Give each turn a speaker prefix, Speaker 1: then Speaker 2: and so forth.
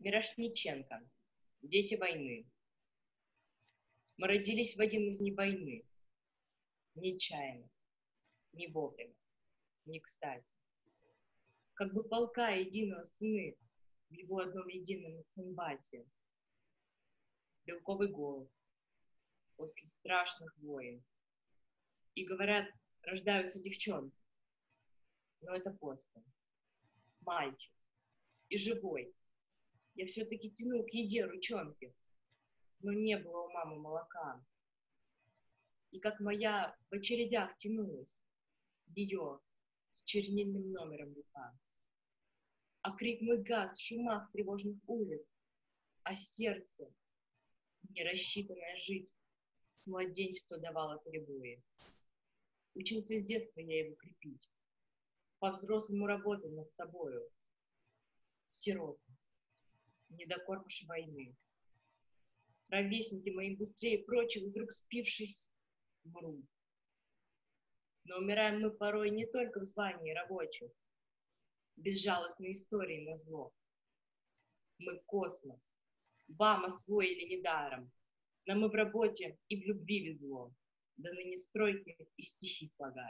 Speaker 1: Мирошниченко. Дети войны. Мы родились в один из дней войны. Нечаянно, не вовремя, не кстати. Как бы полка единого сны в его одном едином цимбате. Белковый голод после страшных войн. И говорят, рождаются девчонки. Но это после. Мальчик. И живой. Я все-таки тянул к еде ручонки. Но не было у мамы молока. И как моя в очередях тянулась ее с чернильным номером рука. А крик мой гас в шумах тревожных улиц, а сердце, не рассчитанное жить, с младенчества давало перебои. Учился с детства я его крепить, по-взрослому работал над собою. Сирота, недокормыш войны. Ровесники мои быстрее прочих, вдруг спившись, мрут. Но умираем мы порой не только в звании рабочих, безжалостной истории назло. Мы космос, вам освоили недаром, нам и в работе, и в любви везло, да ныне стройки и стихи слагаем.